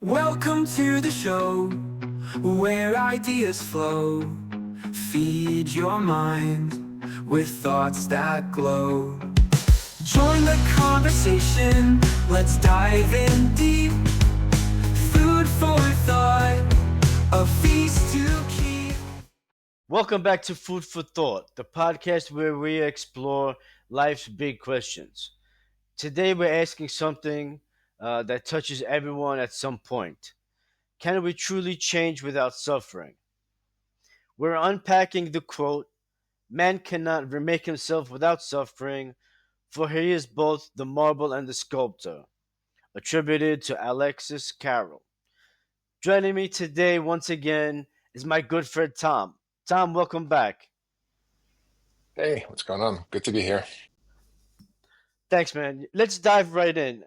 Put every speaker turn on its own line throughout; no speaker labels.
Welcome to the show where ideas flow. Feed your mind with thoughts that glow. Join the conversation, let's dive in deep. Food for thought, a feast to keep.
Welcome back to Food for Thought, the podcast where we explore life's big questions. Today we're asking something that touches everyone at some point. Can we truly change without suffering? We're unpacking the quote, "Man cannot remake himself without suffering, for he is both the marble and the sculptor," attributed to Alexis Carrel. Joining me today once again is my good friend Tom. Tom, welcome back.
Hey, what's going on? Good to be here.
Thanks, man. Let's dive right in.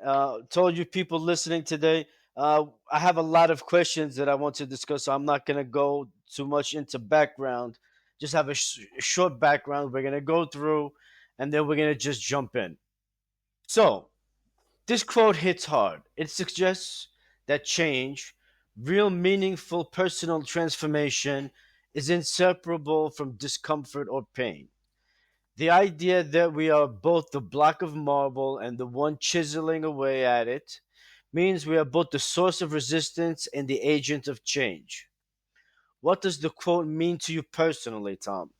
Told you people listening today, I have a lot of questions that I want to discuss, so I'm not going to go too much into background. Just have a short background. We're going to go through, and then we're going to just jump in. So, this quote hits hard. It suggests that change, real meaningful personal transformation, is inseparable from discomfort or pain. The idea that we are both the block of marble and the one chiseling away at it means we are both the source of resistance and the agent of change. What does the quote mean to you personally, Tom?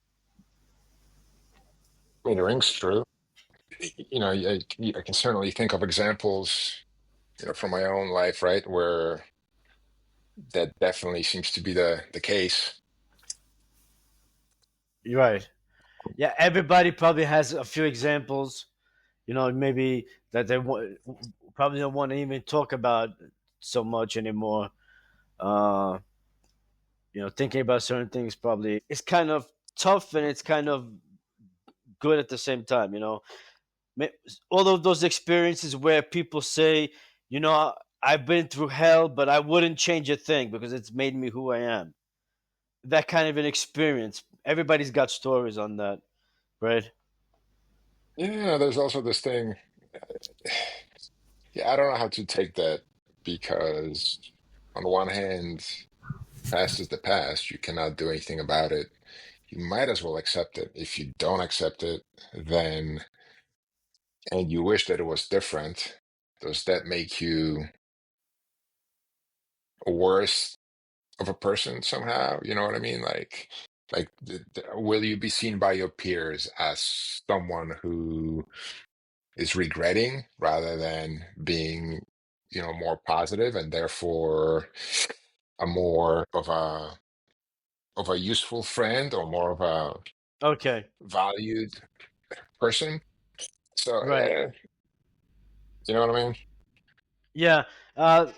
I mean, it rings true. I can certainly think of examples, from my own life, right, where that definitely seems to be the case.
You're right. Yeah, everybody probably has a few examples, maybe that probably don't want to even talk about so much anymore. Uh, thinking about certain things probably it's kind of tough and it's kind of good at the same time. All of those experiences where people say, I've been through hell, but I wouldn't change a thing because it's made me who I am. That kind of an experience. Everybody's got stories on that, right?
Yeah, there's also this thing. Yeah, I don't know how to take that because on the one hand, past is the past. You cannot do anything about it. You might as well accept it. If you don't accept it, then and you wish that it was different, does that make you worse of a person somehow? You know what I mean? Will you be seen by your peers as someone who is regretting rather than being, more positive and therefore a more of a useful friend or more of a
Okay,
valued person? So,
right.
you know what I mean?
Yeah, I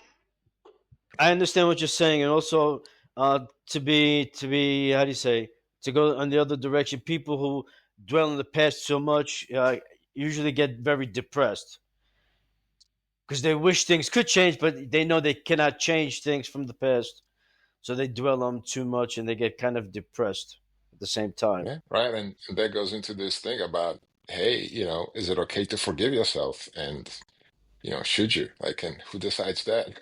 understand what you're saying, and also to be how do you say, to go in the other direction. People who dwell in the past so much usually get very depressed because they wish things could change, but they know they cannot change things from the past, so they dwell on too much and they get kind of depressed at the same time.
Yeah, right. And that goes into this thing about, hey, is it okay to forgive yourself? And should you? Like, and who decides that?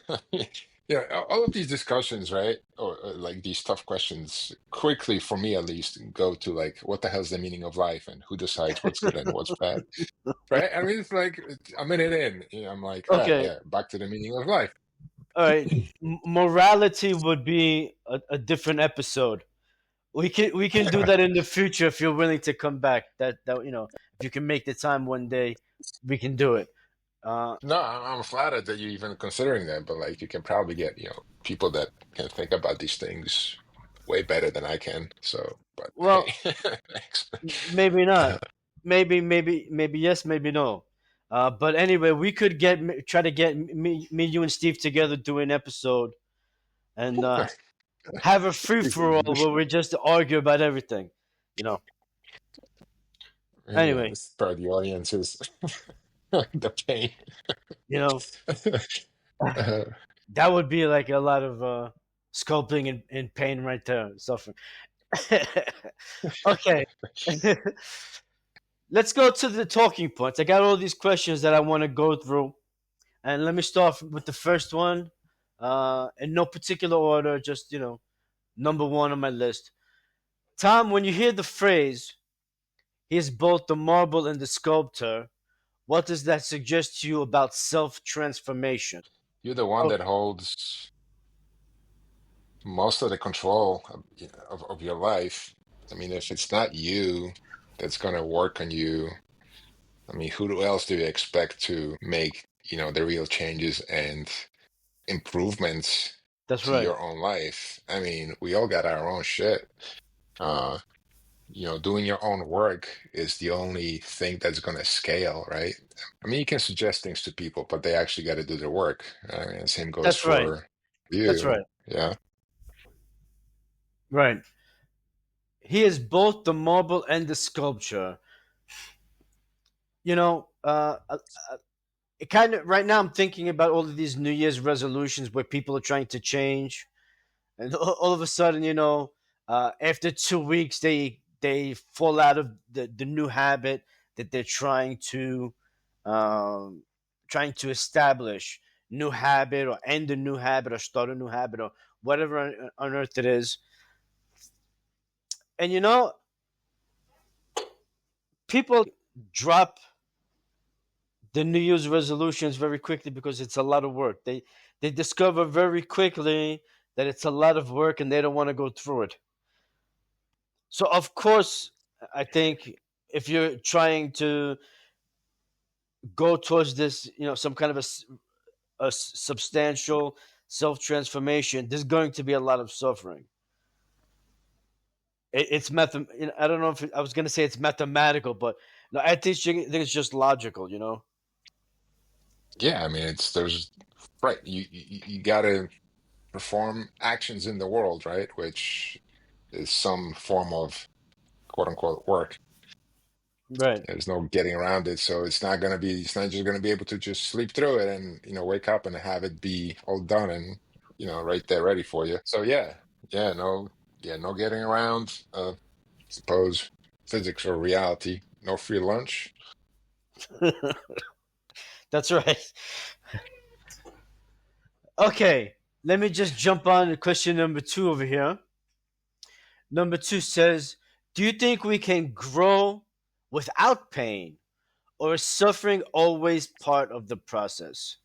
All of these discussions, right? Or like these tough questions, quickly, for me at least, go to like, what the hell's the meaning of life and who decides what's good and what's bad, right? I mean, it's like a minute in, I'm like, all right,
Okay,
yeah, back to the meaning of life.
all right. Morality would be a different episode. We can do that in the future if you're willing to come back. That if you can make the time one day, we can do it. Uh,
No, I'm flattered that you're even considering that, but like, you can probably get, people that can think about these things way better than I can. So, but
well,
hey, thanks.
maybe not. Maybe yes, maybe no. But anyway, we could try to get me, you, and Steve together, do an episode, and have a free for all where we just argue about everything. You know.
Yeah,
Anyway,
this is part of the audience is the pain.
you know
Uh,
that would be like a lot of sculpting and pain right there, suffering. Okay. Let's go to the talking points. I got all these questions that I want to go through, and let me start with the first one. in no particular order, just number one on my list. Tom, when you hear the phrase "he is both the marble and the sculptor," what does that suggest to you about self transformation?
You're the one
Oh,
that holds most of the control of your life. I mean, if it's not you that's going to work on you, I mean, who else do you expect to make, the real changes and improvements
that's
to
right.
your own life? I mean, we all got our own shit. Uh, doing your own work is the only thing that's going to scale, right? I mean, you can suggest things to people, but they actually got to do the work. I mean, same goes
That's right.
for
That's
you.
right.
Yeah.
Right. He is both the marble and the sculpture. You know, it kind of right now I'm thinking about all of these New Year's resolutions where people are trying to change, and all of a sudden, after 2 weeks, they fall out of the new habit that they're um, trying to establish new habit or end a new habit or start a new habit or whatever on earth it is. And people drop the New Year's resolutions very quickly because it's a lot of work. They discover very quickly that it's a lot of work and they don't want to go through it. So of course, I think if you're trying to go towards this, some kind of substantial self transformation, there's going to be a lot of suffering. It's I don't know if I was going to say it's mathematical, but no, think it's just logical.
Yeah, I mean, there's right. You got to perform actions in the world, right? Which is some form of quote unquote work.
Right.
There's no getting around it. So it's not just gonna be able to just sleep through it and, wake up and have it be all done and, right there ready for you. So no getting around, suppose physics or reality, no free lunch.
That's right. Okay, let me just jump on to question number two over here. Number two says, "Do you think we can grow without pain, or is suffering always part of the process?"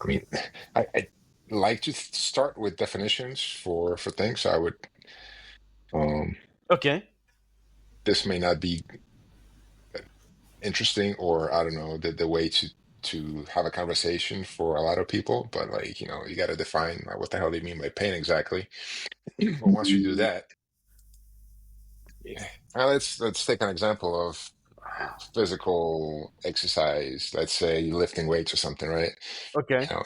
I mean, I like to start with definitions for things. I would um
Okay.
this may not be interesting or I don't know the way to have a conversation for a lot of people, but like you got to define like, what the hell do you mean by pain exactly. But once you do that, let's take an example of physical exercise. Let's say you're lifting weights or something, right?
Okay.
you know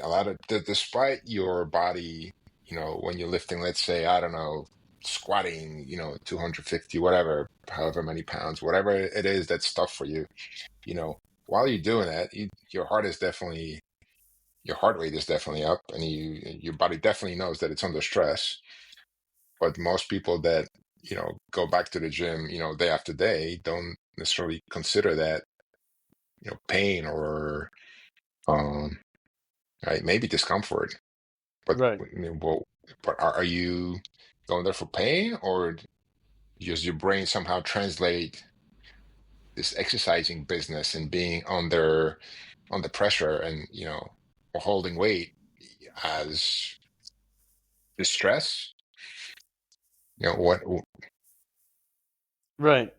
a lot of despite your body, when you're lifting, let's say, I don't know, squatting, 250 whatever, however many pounds, whatever it is that's tough for you, you know, while you're doing that, your heart rate is definitely up, and your body definitely knows that it's under stress. But most people that go back to the gym, day after day, don't necessarily consider that pain or um right, maybe discomfort. But
Right.
I mean, well, but are you going there for pain, or does your brain somehow translate this exercising business and being under pressure and or holding weight as distress? What,
Right.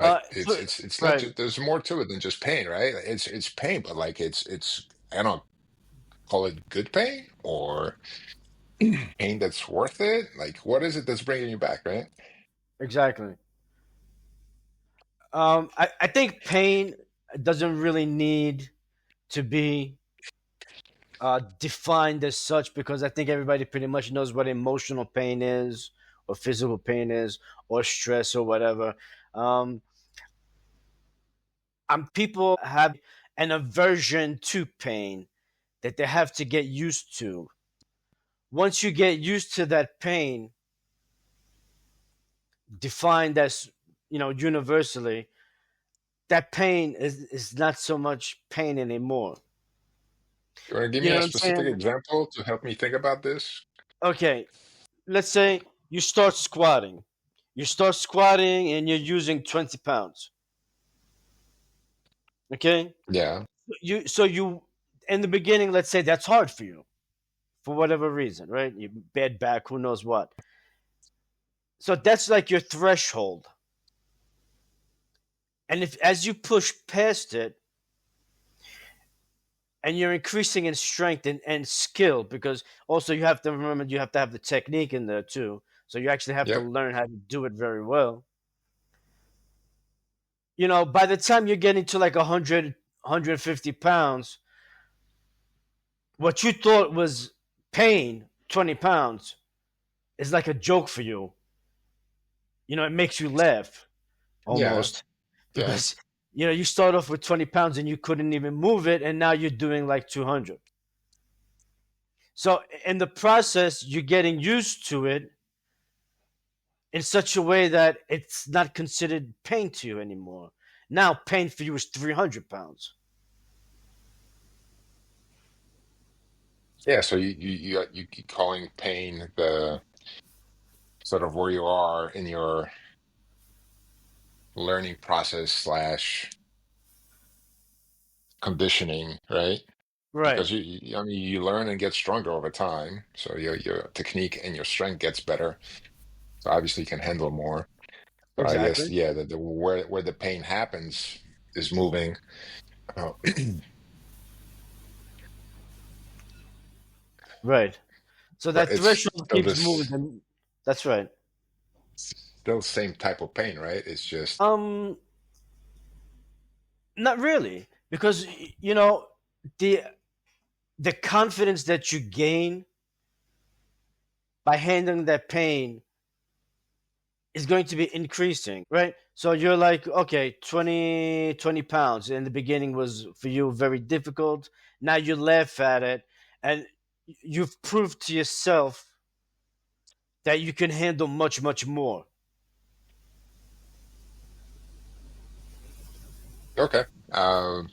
right?
So,
It's not
right.
just, there's more to it than just pain, right? It's pain, but like it's I don't call it good pain or pain that's worth it. Like, what is it that's bringing you back, right?
Exactly. I think pain doesn't really need to be defined as such because I think everybody pretty much knows what emotional pain is, or physical pain is, or stress or whatever. Um, People have an aversion to pain that they have to get used to. Once you get used to that pain, defined as universally, that pain is not so much pain anymore.
You want to give
You
me
know
a
what I'm
specific
saying?
example to help me think about this?
Okay, let's say you start squatting. You start squatting and you're using 20 pounds. Okay?
Yeah.
You in the beginning, let's say that's hard for you for whatever reason, right? You bad back, who knows what. So that's like your threshold. And if as you push past it and you're increasing in strength and skill, because also you have to remember you have to have the technique in there too. So you actually have to
Yep.
learn how to do it very well. You know, by the time you're getting to like 150 pounds, what you thought was pain, 20 pounds, is like a joke for you. You know, it makes you laugh
Yeah.
almost
Yeah.
because, you know, you start off with 20 pounds and you couldn't even move it, and now you're doing like 200. So in the process, you're getting used to it in such a way that it's not considered pain to you anymore. Now, pain for you is 300 pounds.
Yeah. So you keep calling pain the sort of where you are in your learning process slash conditioning, right?
Right.
Because I mean, you learn and get stronger over time. So your technique and your strength gets better. So obviously you can handle more. But I guess,
Exactly.
yeah, the where the pain happens is moving. Uh,
Right. So
but
that
it's
threshold
still
keeps
this
moving. That's right.
still same type of pain, right? It's just
Um, Not really, because you know the the confidence that you gain by handling that pain is going to be increasing, right? So you're like, okay, 20 pounds in the beginning was for you very difficult. Now you laugh at it, and you've proved to yourself that you can handle much, much more.
okay. Um,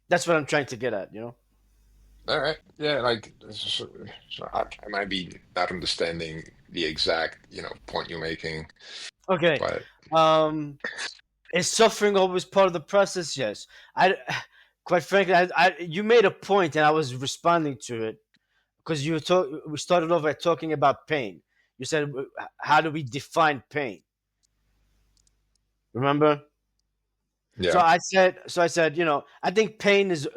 That's what I'm trying to get at, you know?
all right. Yeah, like so I might be not understanding the exact, point you're making,
Okay.
but
Um, is suffering always part of the process? Yes. I, quite frankly, you made a point, and I was responding to it because we started off by talking about pain. You said, "How do we define pain?" Remember?
yeah.
So I said, you know, I think pain is,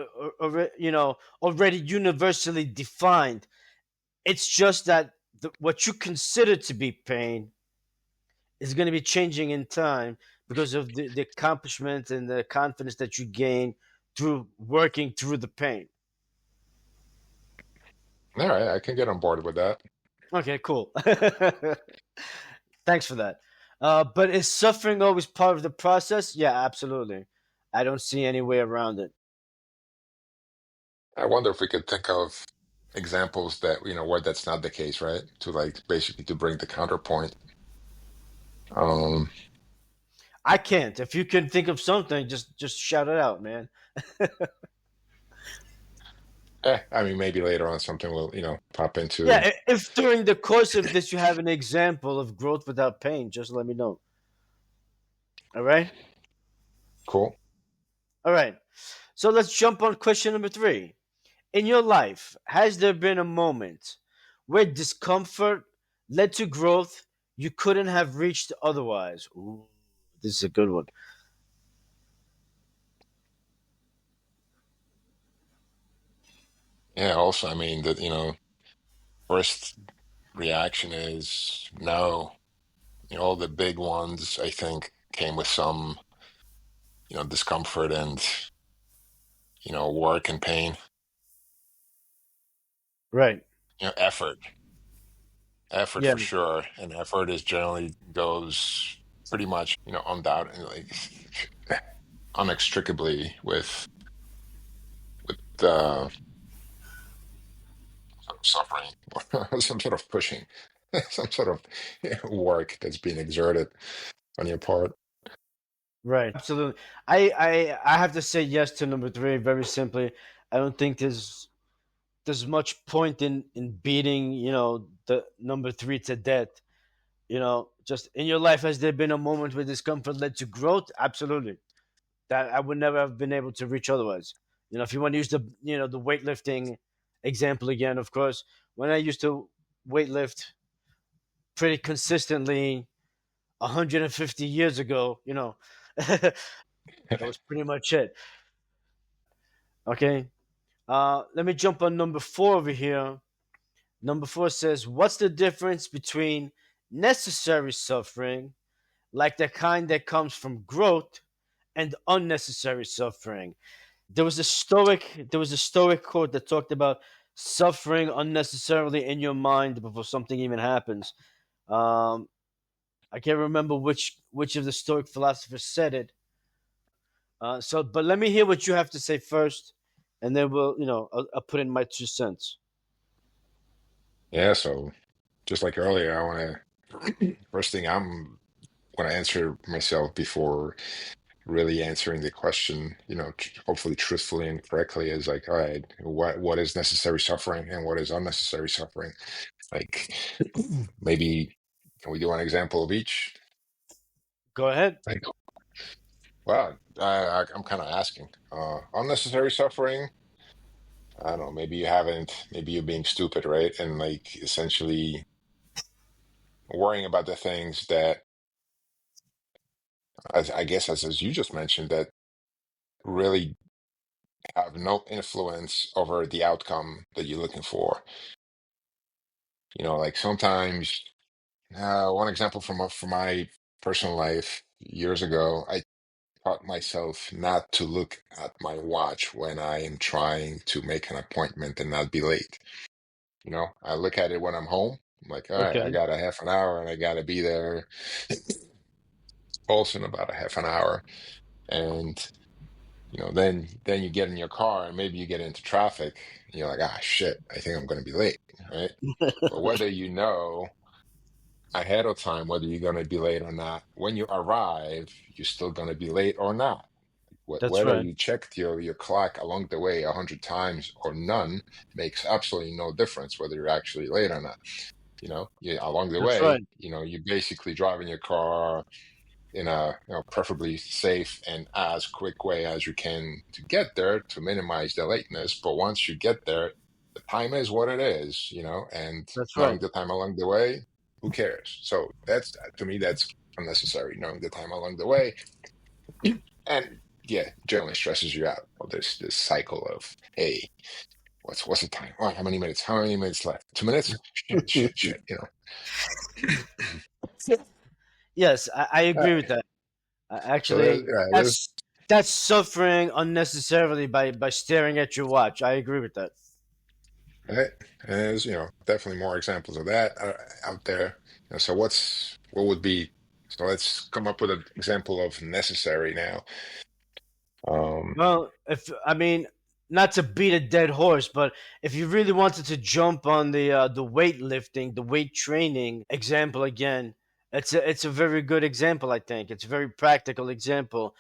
you know, already universally defined. It's just that what you consider to be pain is going to be changing in time because of the accomplishment and the confidence that you gain through working through the pain.
All right, I can get on board with that.
Okay, cool. Thanks for that. But is suffering always part of the process? Yeah, absolutely. I don't see any way around it.
I wonder if we could think of examples that, where that's not the case, right? To like basically to bring the counterpoint. Um,
I can't. If you can think of something, just shout it out, man.
I mean, maybe later on something will, pop
Yeah,
into.
if during the course of this you have an example of growth without pain, just let me know. All right?
Cool.
All right. So let's jump on question number 3. In your life, has there been a moment where discomfort led to growth you couldn't have reached otherwise? Ooh, this is a good one.
Yeah, also, I mean, that, first reaction is no. All the big ones, I think, came with some, discomfort and, work and pain,
Right.
effort. Effort
Yeah.
for sure. And effort is generally goes pretty much, undoubtedly, unextricably with suffering or some sort of pushing, some sort of work that's being exerted on your part.
Right. Absolutely. I have to say yes to number three. Very simply, I don't think there's much point in beating the number three to death. Just in your life, has there been a moment where discomfort led to growth? Absolutely. That I would never have been able to reach otherwise. If you want to use the weightlifting example again, of course, when I used to weightlift pretty consistently 150 years ago, that was pretty much it. Okay. Let me jump on number four over here. Number four says, "What's the difference between necessary suffering, like the kind that comes from growth, and unnecessary suffering?" There was a stoic quote that talked about suffering unnecessarily in your mind before something even happens. Um, I can't remember which of the stoic philosophers said it. But let me hear what you have to say first, and then I'll put in my 2 cents.
Yeah, so just like earlier, I want to first thing I'm want to answer myself before really answering the question, hopefully truthfully and correctly is like, all right, what is necessary suffering and what is unnecessary suffering? Like maybe can we do an example of each?
Go ahead.
Like, well, I'm kind of asking. Unnecessary suffering, I don't know, maybe you're being stupid, right? And like essentially worrying about the things that, as I guess, as you just mentioned, that really have no influence over the outcome that you're looking for. Like sometimes, one example from my personal life years ago, I taught myself not to look at my watch when I am trying to make an appointment and not be late. I look at it when I'm home. I'm like, all right, I
Okay.
got a half an hour and I got to be there also in about a half an hour. And, then you get in your car and maybe you get into traffic and you're like, ah, shit, I think I'm going to be late, right? But whether you know ahead of time whether you're going to be late or not, when you arrive, you're still going to be late or not.
That's
Whether
right.
you checked your clock along the way 100 times or none makes absolutely no difference whether you're actually late or not. Along the
That's
way,
right.
you're basically driving your car in a preferably safe and as quick way as you can to get there to minimize the lateness. But once you get there, the time is what it is, and
That's right.
knowing the time along the way, who cares? So that's to me, that's unnecessary, knowing the time along the way. And yeah, generally stresses you out. Well, this cycle of, hey, what's the time? Oh, how many minutes? How many minutes left? 2 minutes? Shit, shit, shit.
Yes, I
Uh,
agree with that.
so there's,
Actually,
there's
that's suffering unnecessarily by staring at your watch. I agree with that.
right, and there's definitely more examples of that out there. So what would be? So let's come up with an example of necessary now. Um,
Well, if I mean, not to beat a dead horse, but if you really wanted to jump on the weightlifting, the weight training example again, it's a very good example. I think it's a very practical example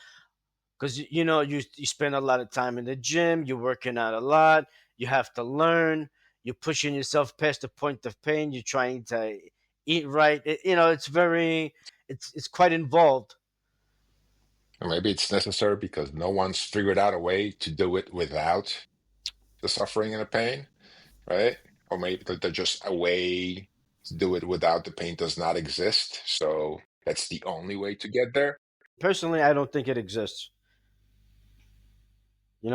because you spend a lot of time in the gym, you're working out a lot, you have to learn, you're pushing yourself past the point of pain, you're trying to eat right. It's quite involved.
or maybe it's necessary because no one's figured out a way to do it without the suffering and the pain, right? Or maybe that just a way to do it without the pain does not exist. So that's the only way to get there.
Personally, I don't think it exists. I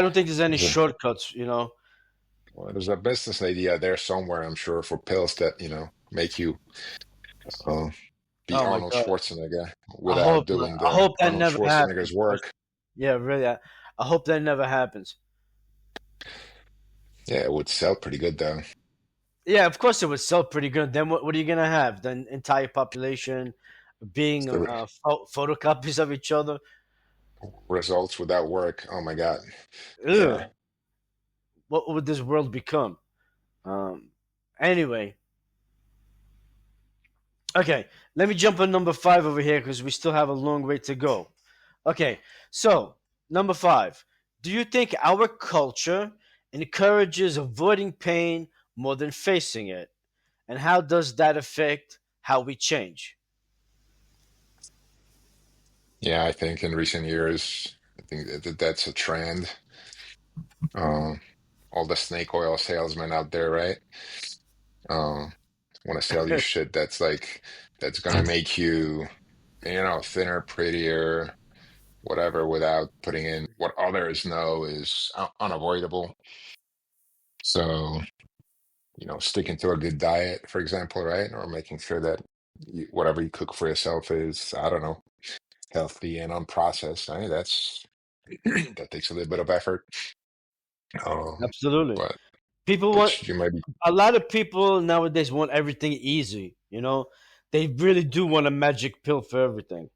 don't think there's any
There's a,
shortcuts.
well, there's a business idea there somewhere, I'm sure, for pills that, make you uh, be
Oh my
Arnold
god.
Schwarzenegger
I
without
hope
doing
I
the
hope that
Arnold
never
Schwarzenegger's
happens.
work.
Yeah, really. I hope that never happens.
Yeah, it would sell pretty good though.
Yeah, of course it would sell pretty good. Then what are you gonna have? The entire population
It's
being
the
photocopies of each other.
results without work. Oh my God. Yeah.
Ugh. What would this world become? Um. Anyway, okay. Let me jump on number five over here because we still have a long way to go. Okay, so number five. Do you think our culture encourages avoiding pain more than facing it? And how does that affect how we change?
Yeah, I think in recent years, I think that's a trend. Um, all the snake oil salesmen out there, right? Want to sell you shit that's like that's gonna make you, thinner, prettier, whatever, without putting in what others know is unavoidable. So, sticking to a good diet, for example, right? Or making sure that whatever you cook for yourself is, I don't know, healthy and unprocessed. I mean, that takes a little bit of effort. Um,
Absolutely.
but
People want
but you might be,
a lot of people nowadays want everything easy, you know? They really do want a magic pill for everything.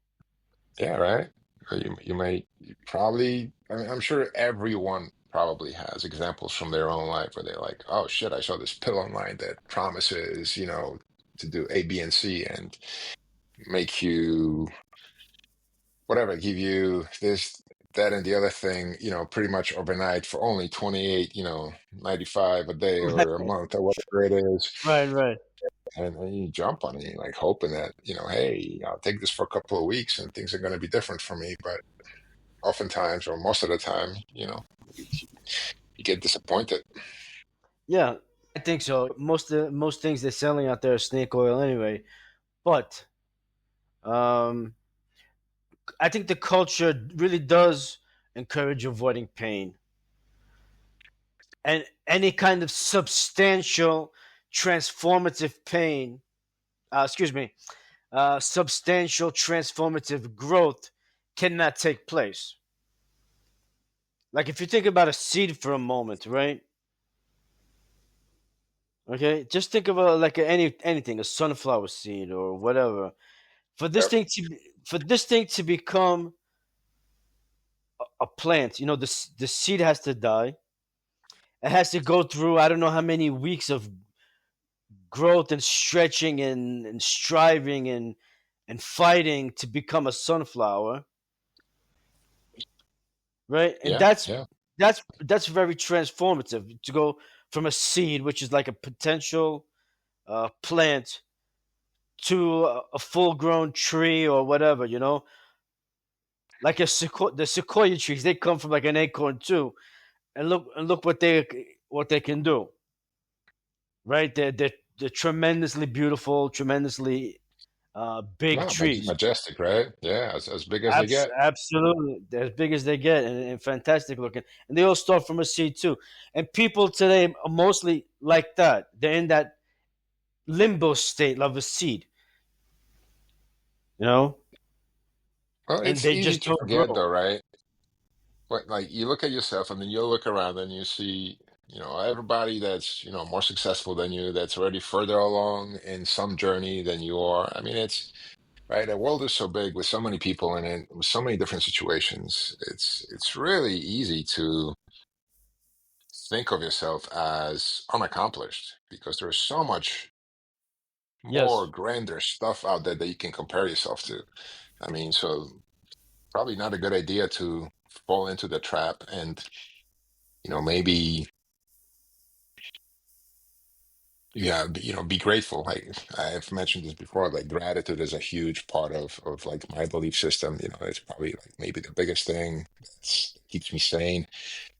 yeah, right? Or you probably, I mean, I'm sure everyone probably has examples from their own life where they're like, oh shit, I saw this pill online that promises, to do A, B, and C and make you whatever, give you this, that, and the other thing, pretty much overnight for only 28, 95 a day or a month or whatever it is.
Right, right.
And you jump on it, you're like hoping that, hey, I'll take this for a couple of weeks and things are going to be different for me. But oftentimes, or most of the time, you, you get disappointed.
Yeah, I think so. Most things they're selling out there are snake oil anyway. But I think the culture really does encourage avoiding pain and any kind of substantial transformative pain. Excuse me, substantial transformative growth cannot take place. Like if you think about a seed for a moment, right? Okay, just think about like anything, a sunflower seed or whatever. For this
Yep.
thing to become a plant, the seed has to die. It has to go through I don't know how many weeks of growth and stretching and striving and fighting to become a sunflower, right? And
Yeah, yeah.
that's very transformative to go from a seed, which is like a potential plant, to a full-grown tree or whatever. Like the sequoia trees, they come from like an acorn too, and look what they can do, right? They're tremendously beautiful, tremendously big
No,
trees.
majestic, right? Yeah, as big as they get.
Absolutely, they're as big as they get and fantastic looking, and they all start from a seed too. And people today are mostly like that. They're in that limbo state of a seed, you know,
Well,
and
it's
they
easy
just
to
don't
forget
grow.
though, right? But like you look at yourself and then you look around and you see, everybody that's, more successful than you, that's already further along in some journey than you are. I mean, it's right. The world is so big with so many people in it, with so many different situations. It's really easy to think of yourself as unaccomplished because there's so much more
Yes,
grander stuff out there that you can compare yourself to. I mean, so probably not a good idea to fall into the trap and, maybe yeah, be grateful. Like I've mentioned this before, like gratitude is a huge part of like my belief system. It's probably like maybe the biggest thing that keeps me sane.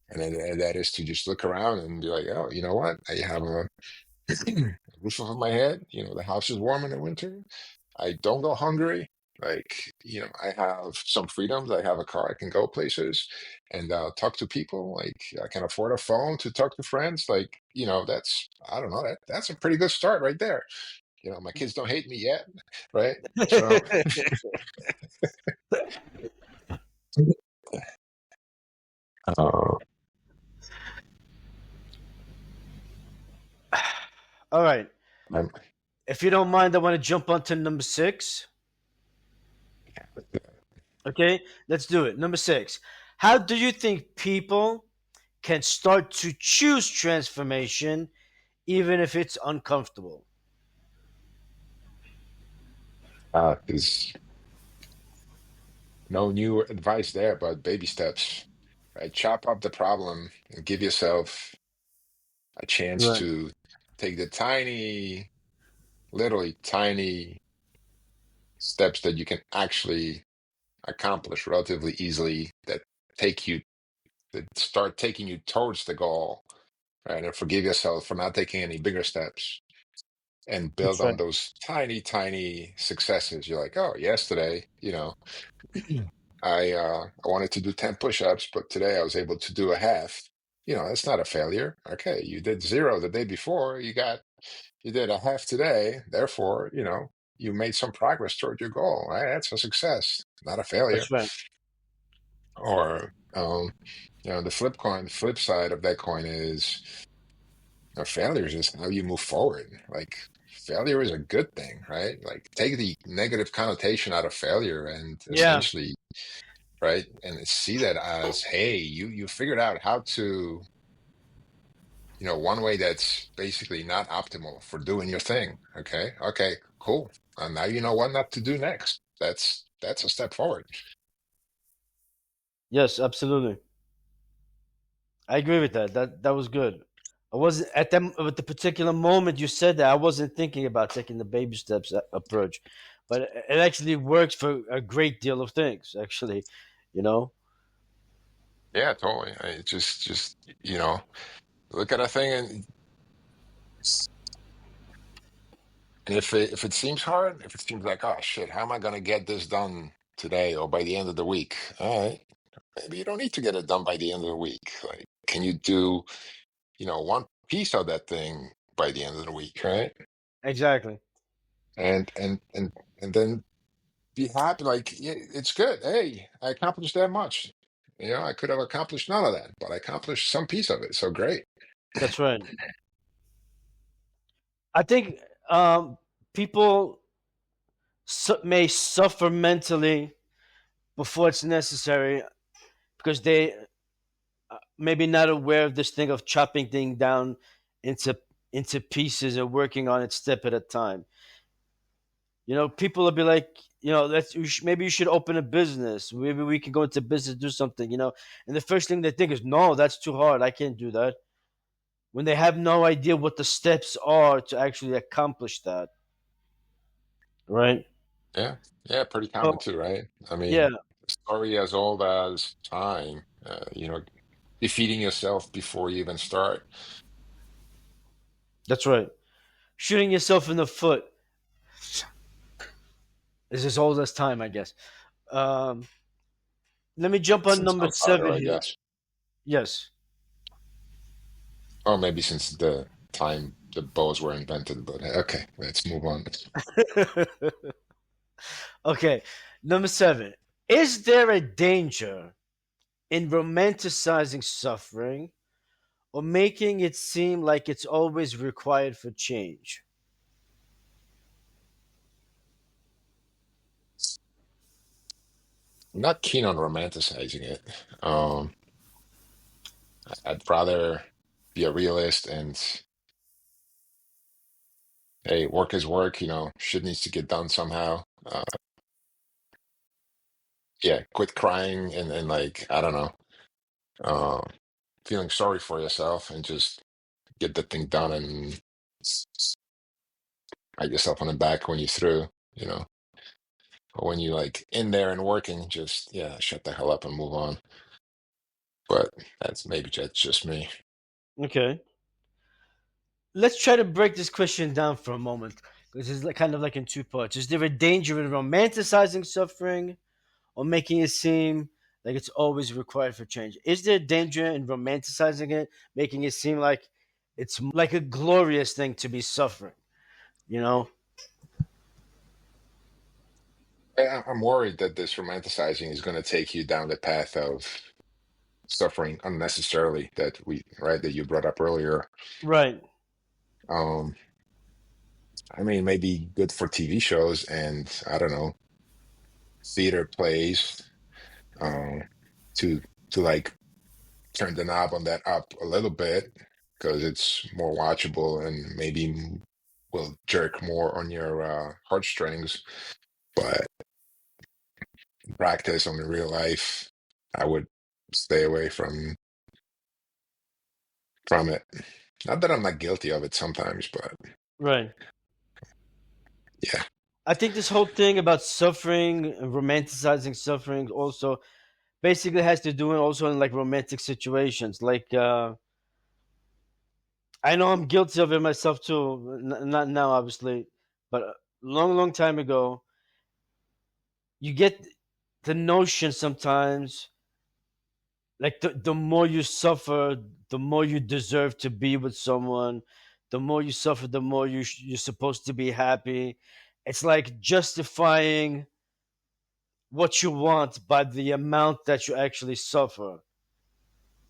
And then that is to just look around and be like, oh, you know what? I have a roof over my head. The house is warm in the winter. I don't go hungry. Like, I have some freedoms. I have a car. I can go places and talk to people. Like, I can afford a phone to talk to friends. Like, that's, I don't know, that's a pretty good start right there. My kids don't hate me yet, right? So, uh,
all right.
I'm,
If you don't mind, I want to jump on to number six. Okay, let's do it. Number six. How do you think people can start to choose transformation even if it's uncomfortable?
is No new advice there, but baby steps, right? Chop up the problem and give yourself a chance
Right.
to take the tiny, literally tiny steps that you can actually accomplish relatively easily that take you that start taking you towards the goal, right? And forgive yourself for not taking any bigger steps and build
That's
on
right.
those tiny, tiny successes. You're like, oh, yesterday, I wanted to do 10 push-ups, but today I was able to do a half. That's not a failure. Okay, you did zero the day before, you did a half today, therefore, you made some progress toward your goal, right? That's a success, not a failure.
That's right.
Or the flip side of that coin is failure is just how you move forward. Like failure is a good thing, right? Like take the negative connotation out of failure and
Yeah.
essentially, right, and see that as, hey, you figured out how to, one way that's basically not optimal for doing your thing. Okay, cool. And now you know what not to do next. That's a step forward.
Yes, absolutely. I agree with that. That was good. I wasn't at the particular moment you said that. I wasn't thinking about taking the baby steps approach, but it actually works for a great deal of things. Actually, you know.
Yeah, totally. Just look at a thing and if it seems hard, if it seems like, oh shit, how am I gonna get this done today or by the end of the week? All right, maybe you don't need to get it done by the end of the week. Like, can you do, one piece of that thing by the end of the week, right?
Exactly.
And then be happy, like, yeah, it's good. Hey, I accomplished that much. I could have accomplished none of that, but I accomplished some piece of it. So great.
That's right. I think people may suffer mentally before it's necessary because they maybe not aware of this thing of chopping thing down into pieces and working on it step at a time. People will be like, maybe you should open a business. Maybe we can go into business, do something. And the first thing they think is, no, that's too hard. I can't do that. When they have no idea what the steps are to actually accomplish that, right?
Yeah, yeah, pretty common
So
too, right? I
yeah,
mean, a story as old as time, defeating yourself before you even start.
that's right. Shooting yourself in the foot is as old as time, I guess. Um, Let me jump on
Since
number
gunpowder,
7
I
here.
guess.
Yes.
Or maybe since the time the bows were invented, but okay, let's move on.
Okay. Number 7. Is there a danger in romanticizing suffering or making it seem like it's always required for change?
I'm not keen on romanticizing it. Um, I'd rather be a realist and, hey, work is work, shit needs to get done somehow. Yeah, quit crying and like, I don't know, uh, feeling sorry for yourself and just get the thing done and pat yourself on the back when you're through, you know. But when you like in there and working, just yeah, shut the hell up and move on. But that's just me.
Okay. Let's try to break this question down for a moment because it's like, kind of like in two parts. Is there a danger in romanticizing suffering or making it seem like it's always required for change? Is there danger in romanticizing it, making it seem like it's like a glorious thing to be suffering? You know?
I'm worried that this romanticizing is going to take you down the path of suffering unnecessarily that you brought up earlier.
Right.
Um, I mean, maybe good for TV shows and I don't know, theater plays, um, to like turn the knob on that up a little bit because it's more watchable and maybe will jerk more on your heartstrings. But practice on the real life, I would stay away from it. Not that I'm not guilty of it sometimes, but
Right.
yeah,
I think this whole thing about suffering and romanticizing suffering also basically has to do also in like romantic situations. Like I know I'm guilty of it myself too. Not now, obviously, but a long, long time ago, you get the notion sometimes like the more you suffer, the more you deserve to be with someone. The more you suffer, the more you're supposed to be happy. It's like justifying what you want by the amount that you actually suffer.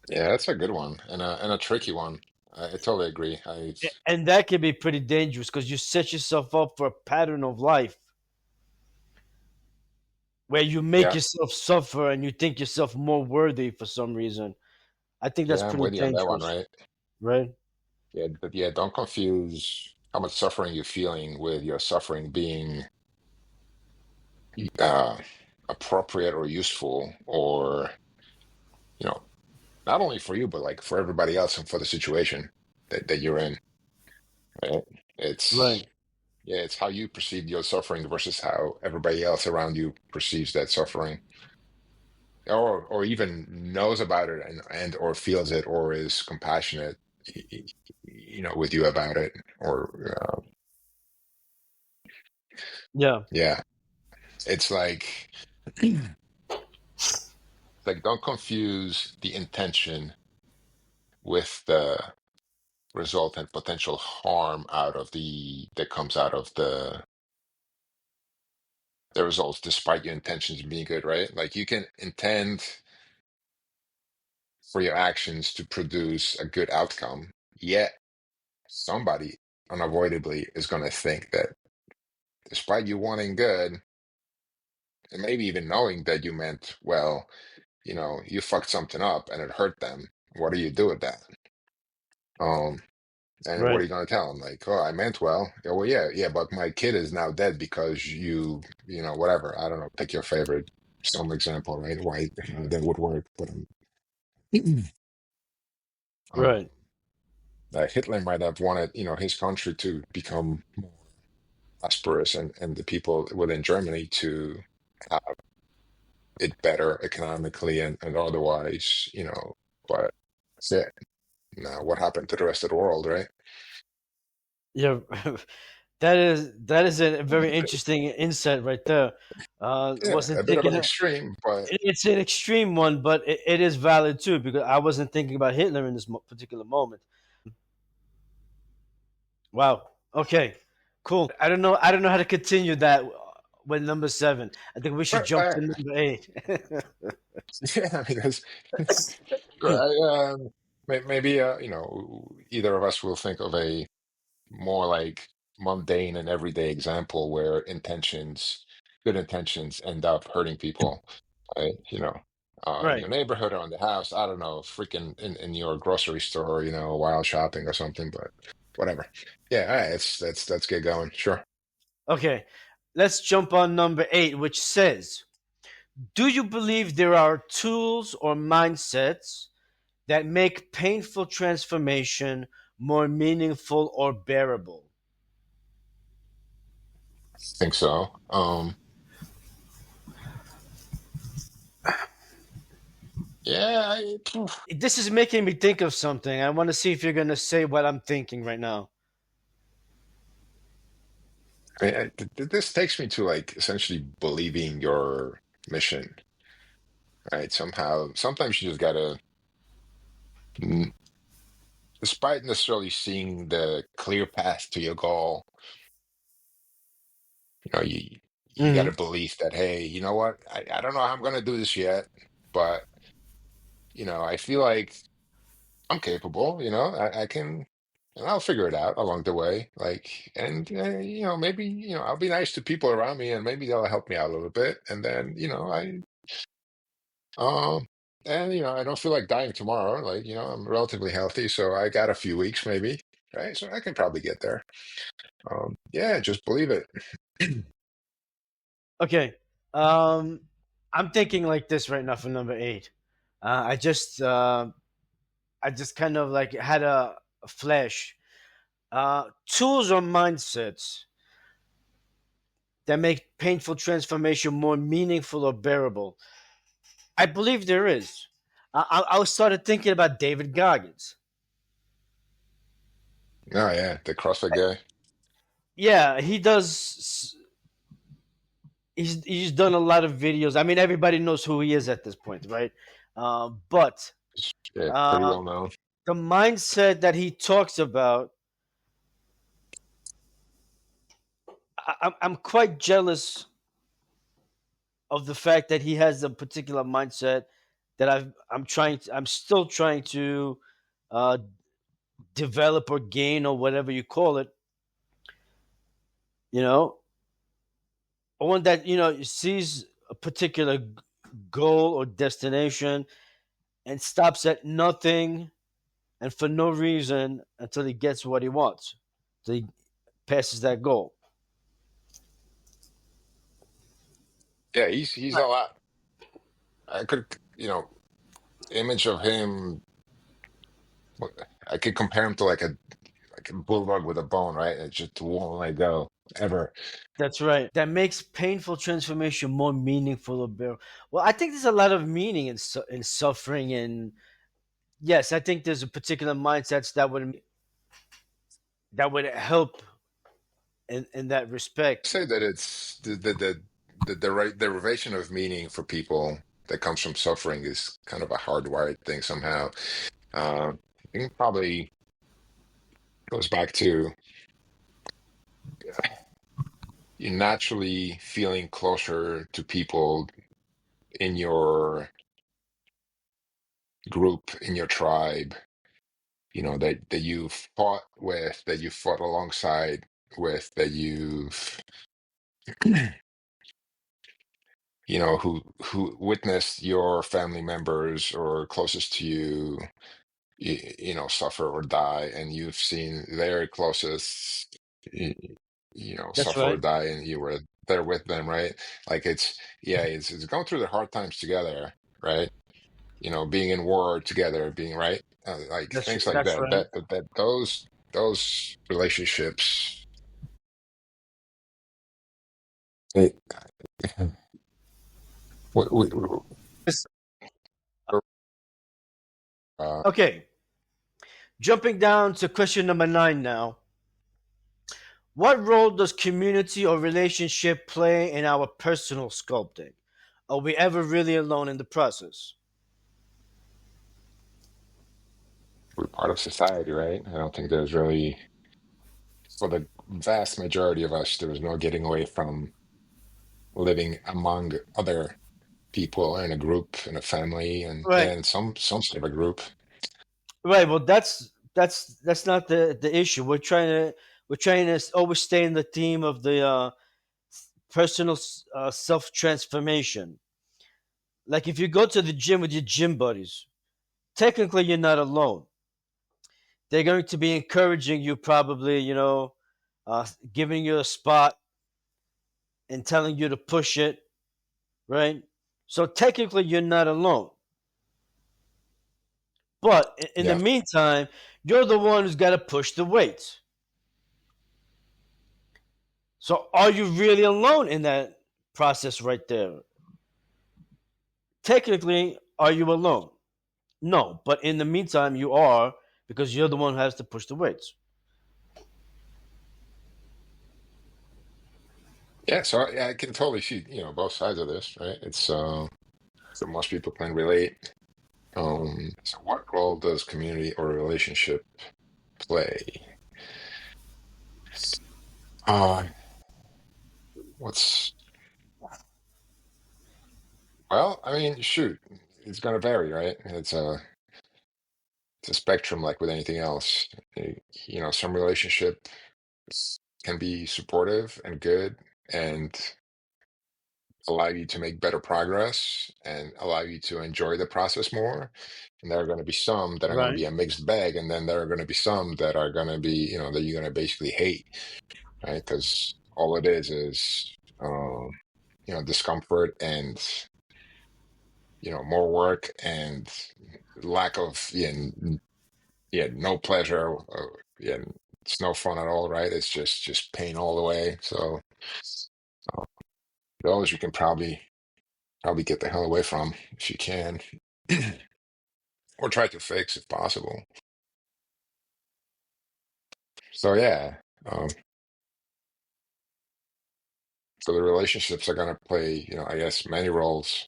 yeah, that's a good one and a tricky one. I totally agree.
And that can be pretty dangerous because you set yourself up for a pattern of life where you make
Yeah,
yourself suffer and you think yourself more worthy for some reason. I think that's
yeah, I'm
pretty
with you on that one,
dangerous,
right?
right?
Yeah, but yeah, don't confuse how much suffering you're feeling with your suffering being uh, appropriate or useful, or you know, not only for you, but like for everybody else and for the situation that you're in, right? It's
Right,
yeah, it's how you perceive your suffering versus how everybody else around you perceives that suffering, or even knows about it and or feels it or is compassionate, with you about it, or
yeah,
yeah, it's like don't confuse the intention with the resultant potential harm out of that comes out of the results, despite your intentions being good, right? Like you can intend for your actions to produce a good outcome, yet somebody unavoidably is going to think that despite you wanting good, and maybe even knowing that you meant well, you fucked something up and it hurt them. What do you do with that? Um, and what are
right.
you going to tell them? Like, oh, I meant well. Yeah, well, yeah, yeah, but my kid is now dead because whatever. I don't know. Pick your favorite some example, right? Why that would work. But um,
Right.
Hitler might have wanted, his country to become more prosperous and the people within Germany to have it better economically and otherwise, but that's it. Now, what happened to the rest of the world, right?
Yeah, that is a very interesting insight right there.
Yeah,
Wasn't
a bit of
thinking
an extreme, but
it's an extreme one, but it is valid too because I wasn't thinking about Hitler in this particular moment. Wow. Okay. Cool. I don't know how to continue that with number seven. I think we should
right,
jump to number eight.
yeah, I mean, maybe either of us will think of a more like mundane and everyday example where good intentions end up hurting people, right? In
Right.
your neighborhood or in the house, I don't know, freaking in your grocery store, while shopping or something, but whatever. Yeah, all right, let's get going. Sure.
Okay. Let's jump on number eight, which says, "Do you believe there are tools or mindsets that make painful transformation more meaningful or bearable?"
Think so. Yeah,
This is making me think of something. I want to see if you're going to say what I'm thinking right now.
I mean, this takes me to like essentially believing your mission, right? Somehow, sometimes you just gotta, n- despite necessarily seeing the clear path to your goal, you got a
Hmm.
belief that, hey, you know what? I don't know how I'm gonna do this yet, but I feel like I'm capable. I can, and I'll figure it out along the way. Like, and maybe I'll be nice to people around me, and maybe they'll help me out a little bit, and then Um, and I don't feel like dying tomorrow. Like, I'm relatively healthy, so I got a few weeks maybe, right? So I can probably get there. Yeah, just believe it.
Okay. Um, I'm thinking like this right now for number eight. I just kind of like had a flash. Tools or mindsets that make painful transformation more meaningful or bearable. I believe there is. I started thinking about David Goggins.
Oh yeah, the CrossFit guy.
Yeah, he does. He's done a lot of videos. I mean, everybody knows who he is at this point, right? But
Yeah, pretty
uh,
well known.
the mindset that he talks about, I'm quite jealous of the fact that he has a particular mindset that I'm still trying to uh, develop or gain or whatever you call it. You know, one that sees a particular goal or destination and stops at nothing and for no reason until he gets what he wants. So he passes that goal.
Yeah, he's a lot. I could, image of him. I could compare him to like a bulldog with a bone, right? It just won't let go ever.
That's right. That makes painful transformation more meaningful or bearable. Well, I think there's a lot of meaning in suffering, and yes, I think there's a particular mindsets that would help in that respect.
Say that it's the right derivation of meaning for people that comes from suffering is kind of a hardwired thing somehow. I think it probably goes back to you naturally feeling closer to people in your group, in your tribe, that you've fought with, that you fought alongside with, that you've who witnessed your family members or closest to you, suffer or die, and you've seen their closest, y-
That's
suffer or
right.
die, and you were there with them, right? Like it's going through the hard times together, right? Being in war together, being right, like things like
That's
that.
right.
Those relationships. Hey, we,
Yes.
uh,
Okay, jumping down to question number nine now. What role does community or relationship play in our personal sculpting? Are we ever really alone in the process?
we're part of society, right? I don't think there's really, for the vast majority of us, there was no getting away from living among other people in a group, in a family, and
Right.
in some sort of a group.
Right. Well, that's not the issue. We're trying to always stay in the theme of the personal self transformation. Like if you go to the gym with your gym buddies, technically you're not alone. They're going to be encouraging you, probably, giving you a spot and telling you to push it, right? So technically you're not alone. But in the
Yeah.
meantime, you're the one who's got to push the weights. So are you really alone in that process right there? Technically, are you alone? No, but in the meantime, you are, because you're the one who has to push the weights.
Yeah, so I can totally see, both sides of this, right? It's so most people can relate. So what role does community or relationship play? Uh, what's Well, I mean, shoot, it's gonna vary, right? It's a spectrum like with anything else. Some relationship can be supportive and good and allow you to make better progress and allow you to enjoy the process more. And there are going to be some that are going to
Right.
be a mixed bag, and then there are going to be some that are going to be, that you're going to basically hate, right? Because all it is, discomfort and more work and lack of no pleasure. Yeah, it's no fun at all, right? It's just pain all the way. So those you can probably get the hell away from if you can, or try to fix if possible. So yeah, so the relationships are gonna play, I guess, many roles.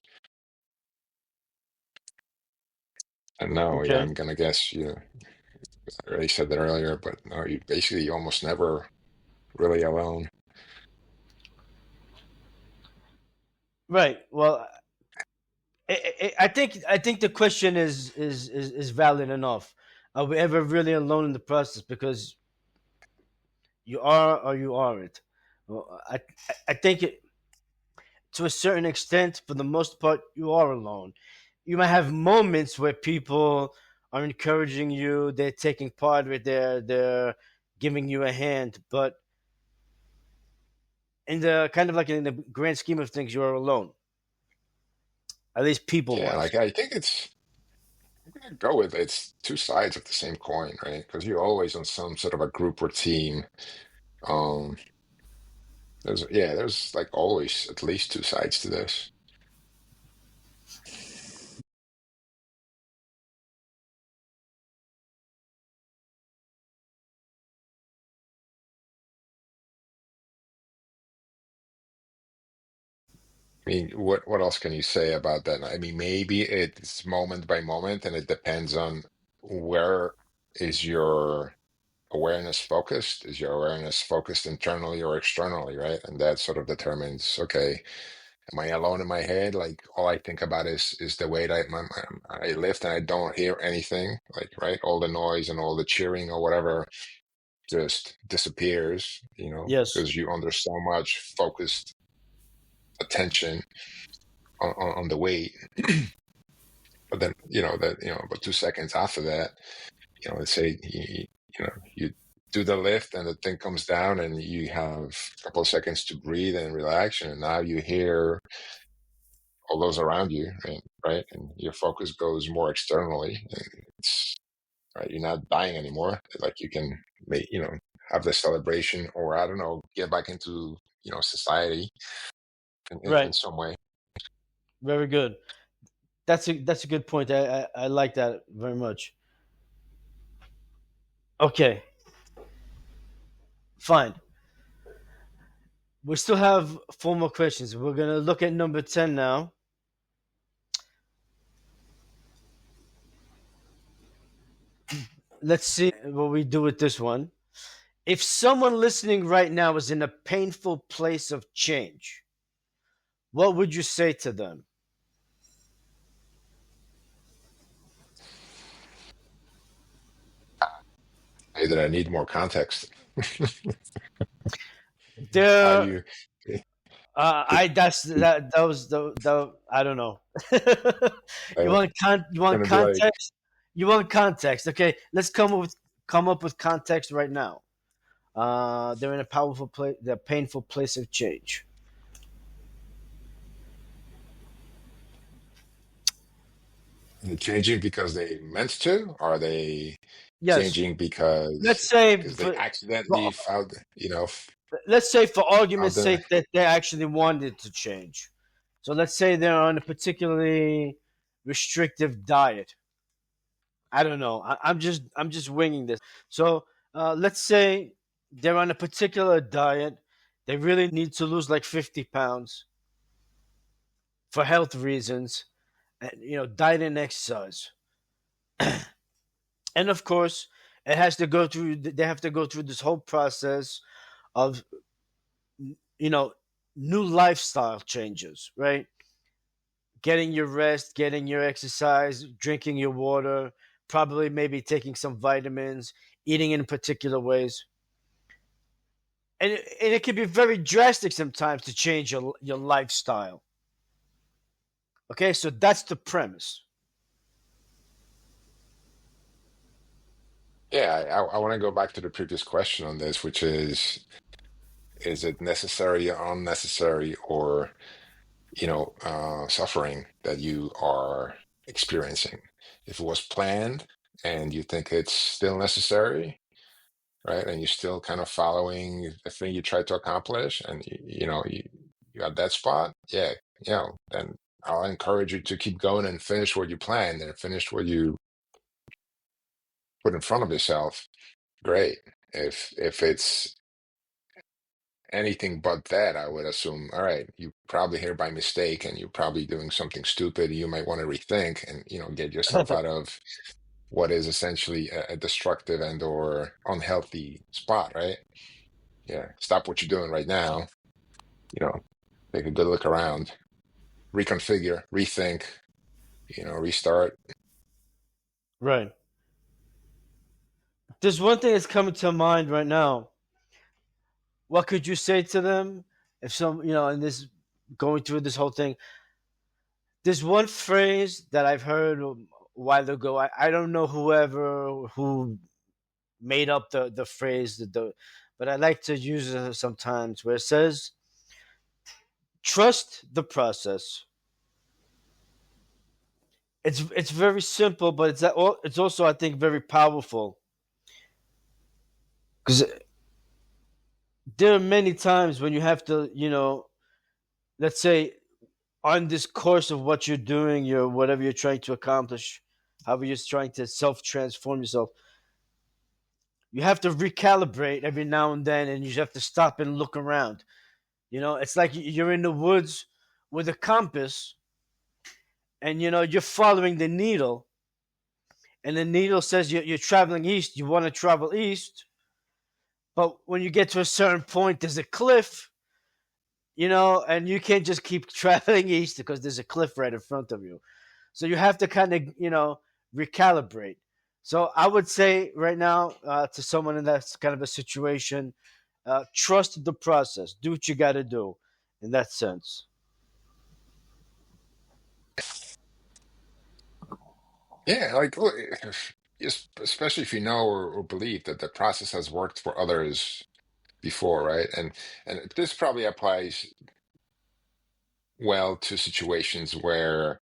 And no, yeah,
Okay.
I'm gonna guess I already said that earlier, but no, you almost never really alone.
Right. Well, I think the question is valid enough. Are we ever really alone in the process? Because you are or you aren't. Well, I think to a certain extent, for the most part, you are alone. You might have moments where people are encouraging you, they're taking part with, they're giving you a hand, but in the kind of like in the grand scheme of things, you are alone. At least people
Yeah,
wise.
like I think I'm gonna go with it's two sides of the same coin, right? Because you're always on some sort of a group or team. Um, there's like always at least two sides to this. I mean, what else can you say about that? I mean, maybe it's moment by moment, and it depends on where is your awareness focused? Is your awareness focused internally or externally, right? And that sort of determines, okay, am I alone in my head? Like all I think about is the way that I lift and I don't hear anything, like, right? All the noise and all the cheering or whatever just disappears,
Yes.
because you under so much focused attention on the weight. But then, but 2 seconds after that, let's say you do the lift and the thing comes down and you have a couple of seconds to breathe and relax, and now you hear all those around you, and right, and your focus goes more externally. And it's right, you're not dying anymore. Like you can make have the celebration, or I don't know, get back into society in
Right.
some way.
Very good. That's a good point. I like that very much. Okay, fine. We still have four more questions. We're gonna look at number 10 now. Let's see what we do with this one. If someone listening right now is in a painful place of change, what would you say to them?
Hey, that I need more context.
There,
You
I that's that was the I don't know.
uh,
You want
gonna be like
context? You want context? Okay, let's come up with context right now. They're in a powerful place, the painful place of change.
changing because they meant to? Are they
Yes,
changing
let's
because
say
they accidentally found,
let's say for
found
argument's
the
sake that they actually wanted to change. So let's say they're on a particularly restrictive diet. I don't know. I'm just winging this. So let's say they're on a particular diet. They really need to lose like 50 pounds for health reasons, and diet and exercise. And of course, it has to go through. They have to go through this whole process of you know new lifestyle changes, right? Getting your rest, getting your exercise, drinking your water, probably maybe taking some vitamins, eating in particular ways. And it can be very drastic sometimes to change your lifestyle. Okay, so that's the premise.
yeah, I want to go back to the previous question on this, which is it necessary or unnecessary, or suffering that you are experiencing. If it was planned and you think it's still necessary, right, and you're still kind of following the thing you tried to accomplish, and you got that spot, yeah, then I'll encourage you to keep going and finish what you planned and finish what you put in front of yourself. Great. If it's anything but that, I would assume, all right, you probably here by mistake and you're probably doing something stupid. You might want to rethink and, get yourself out of what is essentially a destructive and or unhealthy spot, right? Yeah. Stop what you're doing right now, you know, take a good look around, reconfigure, rethink, restart.
Right. There's one thing that's coming to mind right now. What could you say to them if some, in this going through this whole thing? There's one phrase that I've heard a while ago. I don't know who made up the phrase, but I like to use it sometimes where it says, trust the process. It's very simple, but it's also, I think, very powerful, because there are many times when you have to, let's say, on this course of what you're doing, your whatever you're trying to accomplish, however you're trying to self transform yourself, you have to recalibrate every now and then, and you have to stop and look around. It's like you're in the woods with a compass, and you're following the needle, and the needle says you're traveling east. You want to travel east, but when you get to a certain point, there's a cliff, and you can't just keep traveling east because there's a cliff right in front of you. So you have to kind of, recalibrate. So I would say right now, to someone in that kind of a situation, trust the process. Do what you got to do in that sense.
Yeah, like look, especially if you know or believe that the process has worked for others before, right? And this probably applies well to situations where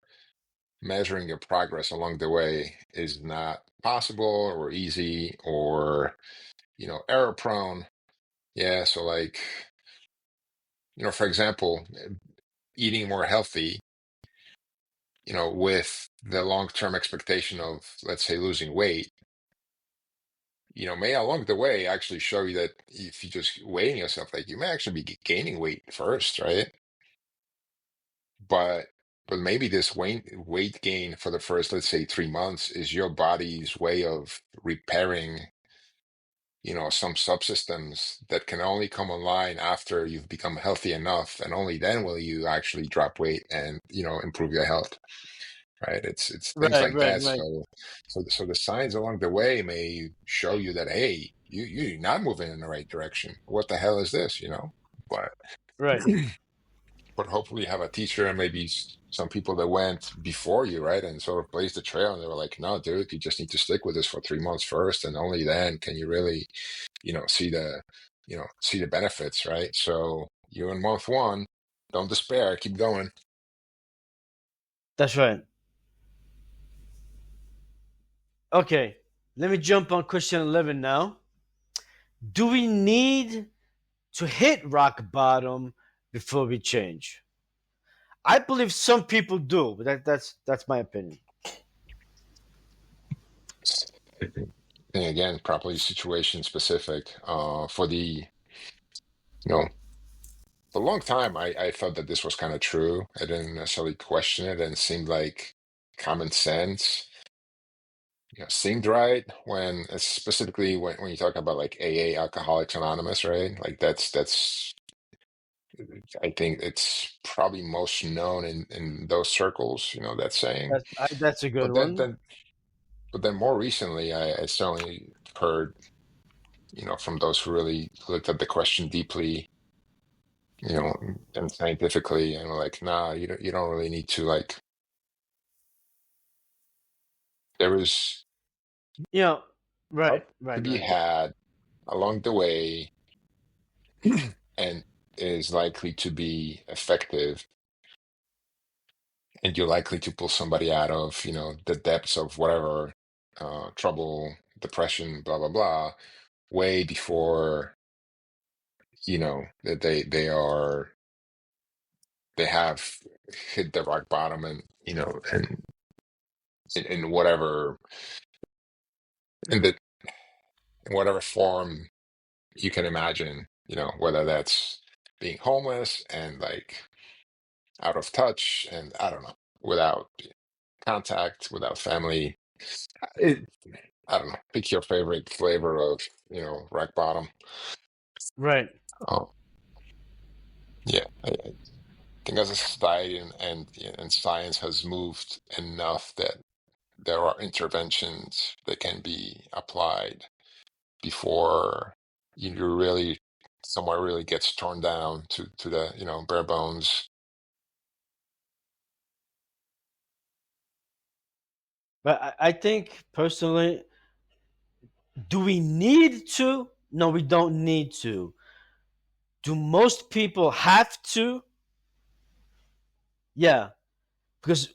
measuring your progress along the way is not possible or easy or error prone. Yeah, so like for example, eating more healthy, with the long-term expectation of, let's say, losing weight, may along the way actually show you that if you just weighing yourself, like you may actually be gaining weight first, right? but but maybe this weight gain for the first, let's say, 3 months is your body's way of repairing some subsystems that can only come online after you've become healthy enough, and only then will you actually drop weight and improve your health, right? It's things
Right,
like
right,
that.
right,
So the signs along the way may show you that, hey, you're not moving in the right direction. What the hell is this, but
right.
but hopefully you have a teacher and maybe some people that went before you, right? And sort of blazed the trail, and they were like, no, dude, you just need to stick with this for 3 months first, and only then can you really, see the benefits, right? So you're in month one, don't despair, keep going.
That's right. Okay, let me jump on question 11 now. Do we need to hit rock bottom before we change? I believe some people do, but that's my opinion.
And again, probably situation specific. For the long time, I thought that this was kind of true. I didn't necessarily question it, and it seemed like common sense. Seemed right when, specifically when you talk about like AA, Alcoholics Anonymous, right? Like that's I think it's probably most known in those circles, that saying.
That's a good
But then
one.
then but then more recently, I certainly heard, from those who really looked at the question deeply, you know, and scientifically, and were like, nah, you don't really need to, like, there is
You know, right,
help to
right,
be
right.
had along the way, and is likely to be effective and you're likely to pull somebody out of, the depths of whatever trouble, depression, blah blah blah, way before that they have hit the rock bottom, and and in whatever in the in whatever form you can imagine, whether that's being homeless and like out of touch, and I don't know, without contact, without family. It, I don't know. Pick your favorite flavor of, rock bottom.
Right.
Oh, yeah. I think as a society, and science has moved enough that there are interventions that can be applied before you really somewhere really gets torn down to the bare bones.
But I think personally, do we need to? No, we don't need to. Do most people have to? Yeah, because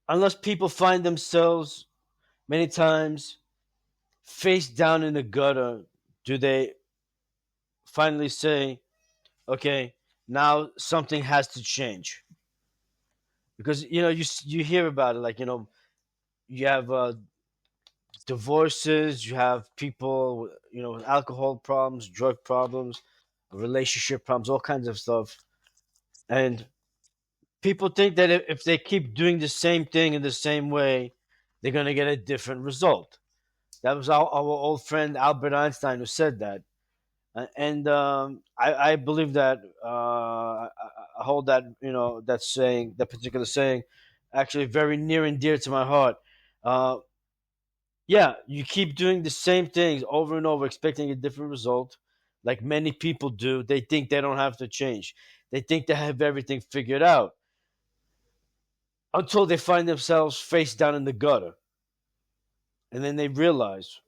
unless people find themselves many times face down in the gutter, do they finally say, okay, now something has to change? Because you hear about it, like you have divorces, you have people, with alcohol problems, drug problems, relationship problems, all kinds of stuff, and people think that if they keep doing the same thing in the same way, they're going to get a different result. That was our old friend Albert Einstein who said that. And I believe that I hold that that saying, that particular saying, actually very near and dear to my heart. Uh, yeah, you keep doing the same things over and over, expecting a different result, like many people do. They think they don't have to change. They think they have everything figured out until they find themselves face down in the gutter, and then they realize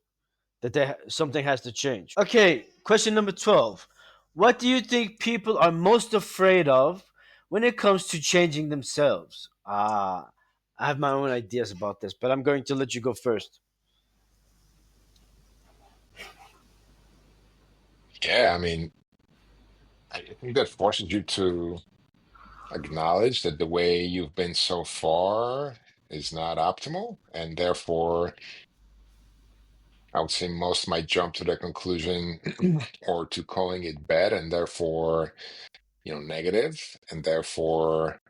that something has to change. Okay, question number 12. What do you think people are most afraid of when it comes to changing themselves? I have my own ideas about this, but I'm going to let you go first.
Yeah, I mean, I think that forces you to acknowledge that the way you've been so far is not optimal, and therefore I would say most might jump to the conclusion or to calling it bad, and therefore, negative, and therefore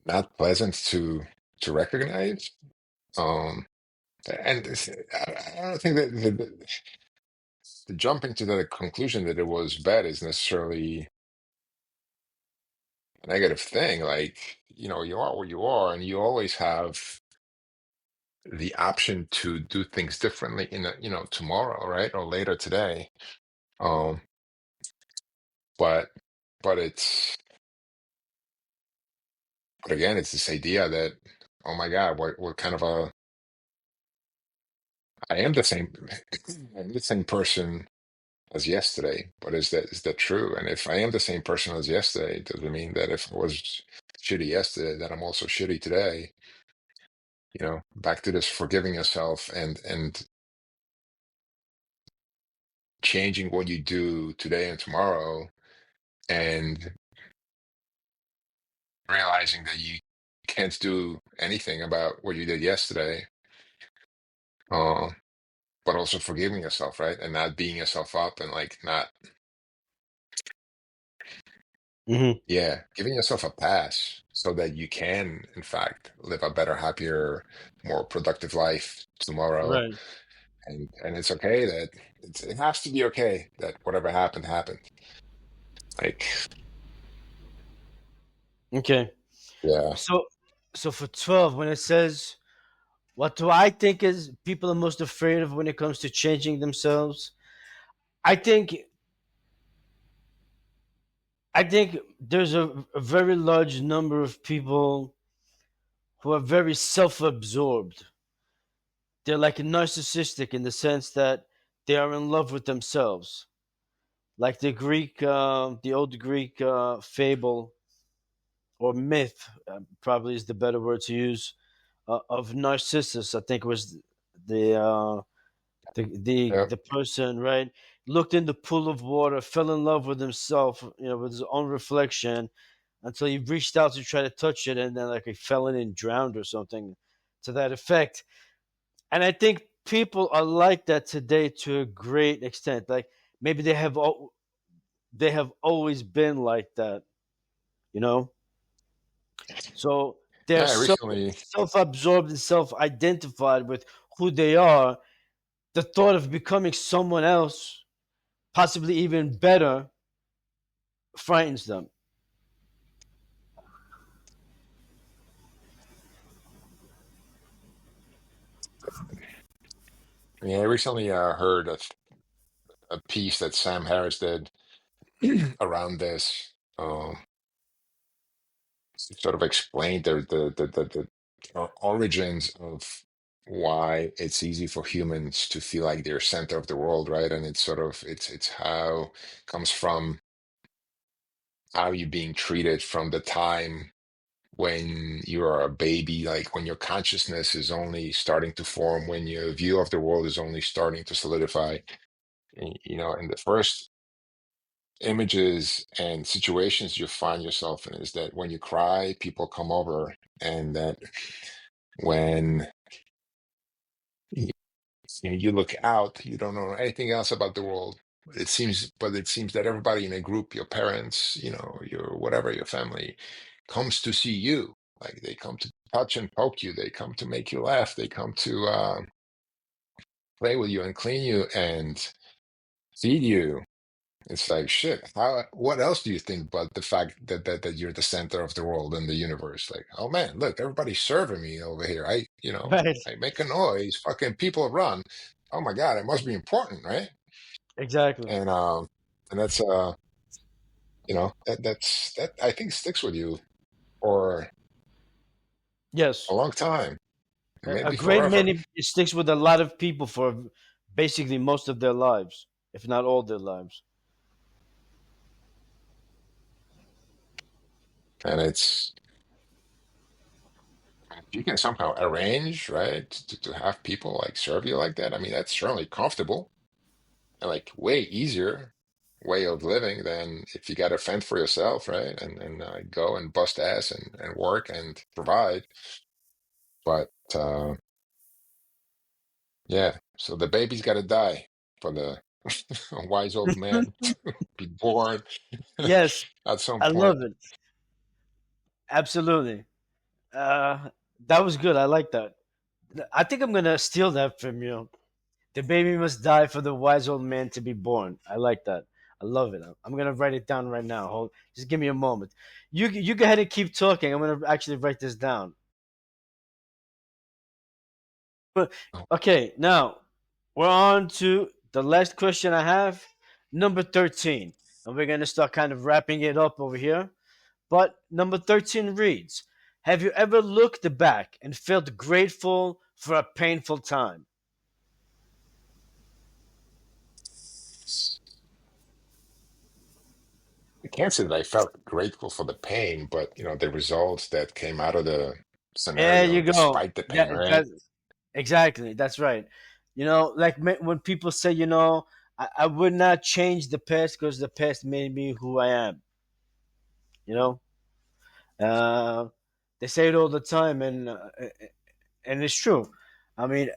not pleasant to recognize. Um, and I don't think that the jumping to the conclusion that it was bad is necessarily a negative thing. Like, you are where you are, and you always have the option to do things differently tomorrow, right? Or later today. Um, but but it's but again, it's this idea that, oh my God, what kind of a I am the same I'm the same person as yesterday, but is that true? And if I am the same person as yesterday, does it mean that if I was shitty yesterday, that I'm also shitty today? Back to this forgiving yourself, and changing what you do today and tomorrow, and realizing that you can't do anything about what you did yesterday, uh, but also forgiving yourself, right? And not beating yourself up, and like not,
Hmm.
yeah, giving yourself a pass so that you can, in fact, live a better, happier, more productive life tomorrow.
Right.
And it's okay that it has to be okay that whatever happened happened. Like,
Okay.
yeah,
So for 12, when it says, what do I think is people are most afraid of when it comes to changing themselves? I think I think there's a very large number of people who are very self-absorbed. They're like narcissistic in the sense that they are in love with themselves, like the old Greek fable. or myth, probably is the better word to use, of Narcissus. I think it was the
Yeah.
the person, right, looked in the pool of water, fell in love with himself, with his own reflection, until he reached out to try to touch it, and then like he fell in and drowned or something to that effect. And I think people are like that today to a great extent. Like maybe they have always been like that, you know. So they're
Yeah,
so
recently,
self-absorbed and self-identified with who they are. The thought of becoming someone else, possibly even better, frightens them.
yeah, I recently heard a piece that Sam Harris did around this. Sort of explained the origins of why it's easy for humans to feel like they're center of the world, right? And it's sort of it's how comes from how you're being treated from the time when you're a baby, like when your consciousness is only starting to form, when your view of the world is only starting to solidify. And the first images and situations you find yourself in is that when you cry, people come over, and that when y- you look out, you don't know anything else about the world. But it seems that everybody in a group, your parents, your whatever, your family, comes to see you. Like they come to touch and poke you. They come to make you laugh. They come to play with you and clean you and feed you. It's like shit. What else do you think but the fact that you're the center of the world and the universe? Like, oh man, look, everybody's serving me over here.
Right.
I make a noise, fucking people run. Oh my God, it must be important, right?
Exactly.
And that's that I think sticks with you for a
Yes.
long time,
A
maybe
great
forever.
many, it sticks with a lot of people for basically most of their lives, if not all their lives.
And it's if you can somehow arrange, right, to have people like serve you like that. I mean, that's certainly comfortable and like way easier way of living than if you got to fend for yourself, right? And go and bust ass and work and provide. But yeah, so the baby's got to die for the wise old man to be born
Yes,
at some
I
point.
love it. Absolutely. Uh, that was good. I like that. I think I'm gonna steal that from you. The baby must die for the wise old man to be born. I like that. I love it. I'm gonna write it down right now. Hold, just give me a moment. You go ahead and keep talking. I'm gonna actually write this down. Okay, now we're on to the last question I have, number 13, and we're gonna start kind of wrapping it up over here. But number 13 reads: have you ever looked back and felt grateful for a painful time?
I can't say that I felt grateful for the pain, but the results that came out of the
There
scenario
you go.
despite the pain,
Yeah,
right?
that exactly. That's right. Like when people say, I would not change the past because the past made me who I am. You know, uh, they say it all the time, and it's true. I mean,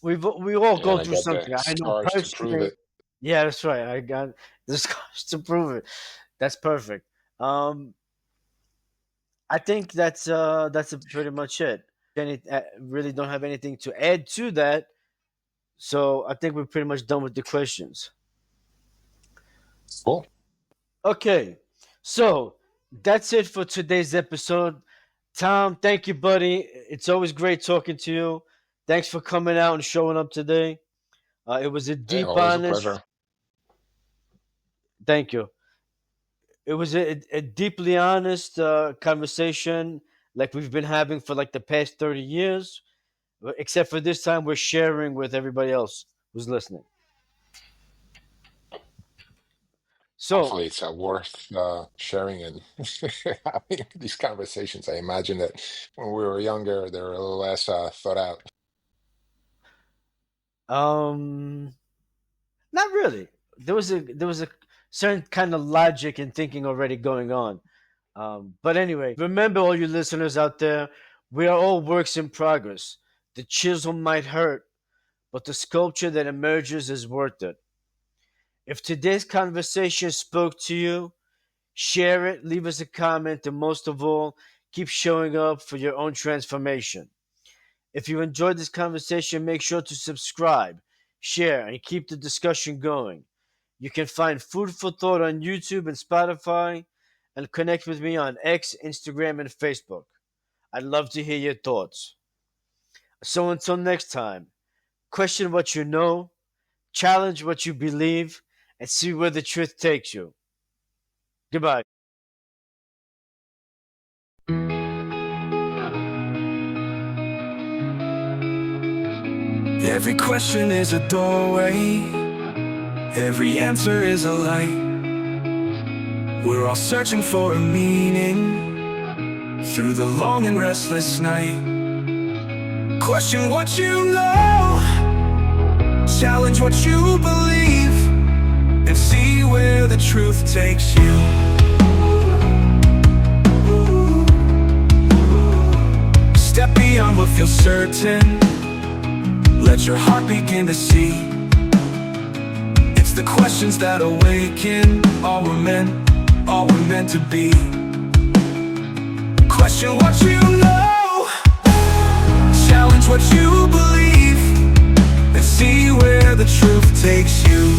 we all
Yeah,
go
and I
through
got the
something. I know
scars to prove
personally.
it.
Yeah, that's right. I got the scars to prove it. That's perfect. Um, I think that's pretty much it. Really don't have anything to add to that. So I think we're pretty much done with the questions.
Cool.
Okay, so that's it for today's episode. Tom, thank you, buddy. It's always great talking to you. Thanks for coming out and showing up today. It was a
Hey,
deep,
always a
honest.
pleasure.
Thank you. It was a deeply honest conversation, like we've been having for like the past 30 years. Except for this time, we're sharing with everybody else who's listening. So,
Hopefully, it's worth sharing and having these conversations. I imagine that when we were younger, they were a little less thought out.
um, not really. There was a certain kind of logic and thinking already going on. But anyway, remember, all you listeners out there, we are all works in progress. The chisel might hurt, but the sculpture that emerges is worth it. If today's conversation spoke to you, share it, leave us a comment, and most of all, keep showing up for your own transformation. If you enjoyed this conversation, make sure to subscribe, share, and keep the discussion going. You can find Food for Thought on YouTube and Spotify, and connect with me on X, Instagram, and Facebook. I'd love to hear your thoughts. So until next time, question what you know, challenge what you believe, and see where the truth takes you. Goodbye.
Every question is a doorway, every answer is a light. We're all searching for a meaning through the long and restless night. Question what you know, challenge what you believe, and see where the truth takes you. Step beyond what feels certain, let your heart begin to see. It's the questions that awaken all we're meant to be. Question what you know, challenge what you believe, and see where the truth takes you.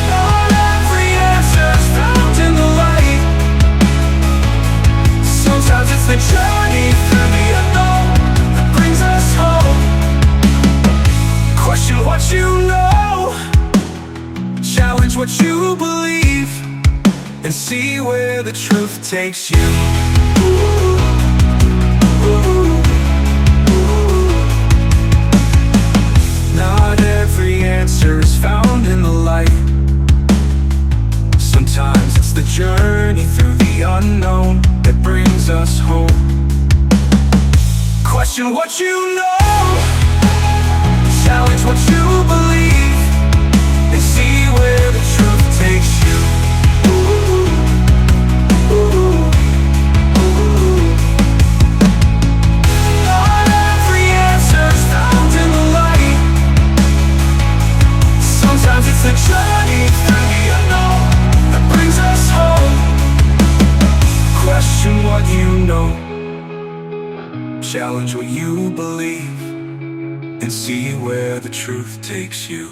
Not every answer's found in the light. Sometimes it's the journey through the unknown that brings us home. Question what you know, challenge what you believe, and see where the truth takes you. Not every answer is found in the light. Sometimes it's the journey through the unknown that brings us home. Question what you know, challenge what you believe, and see where the truth takes you. Not every answer's found in the light. Sometimes it's the journey through the unknown that brings us home. Question what you know, challenge what you believe, and see where the truth takes you.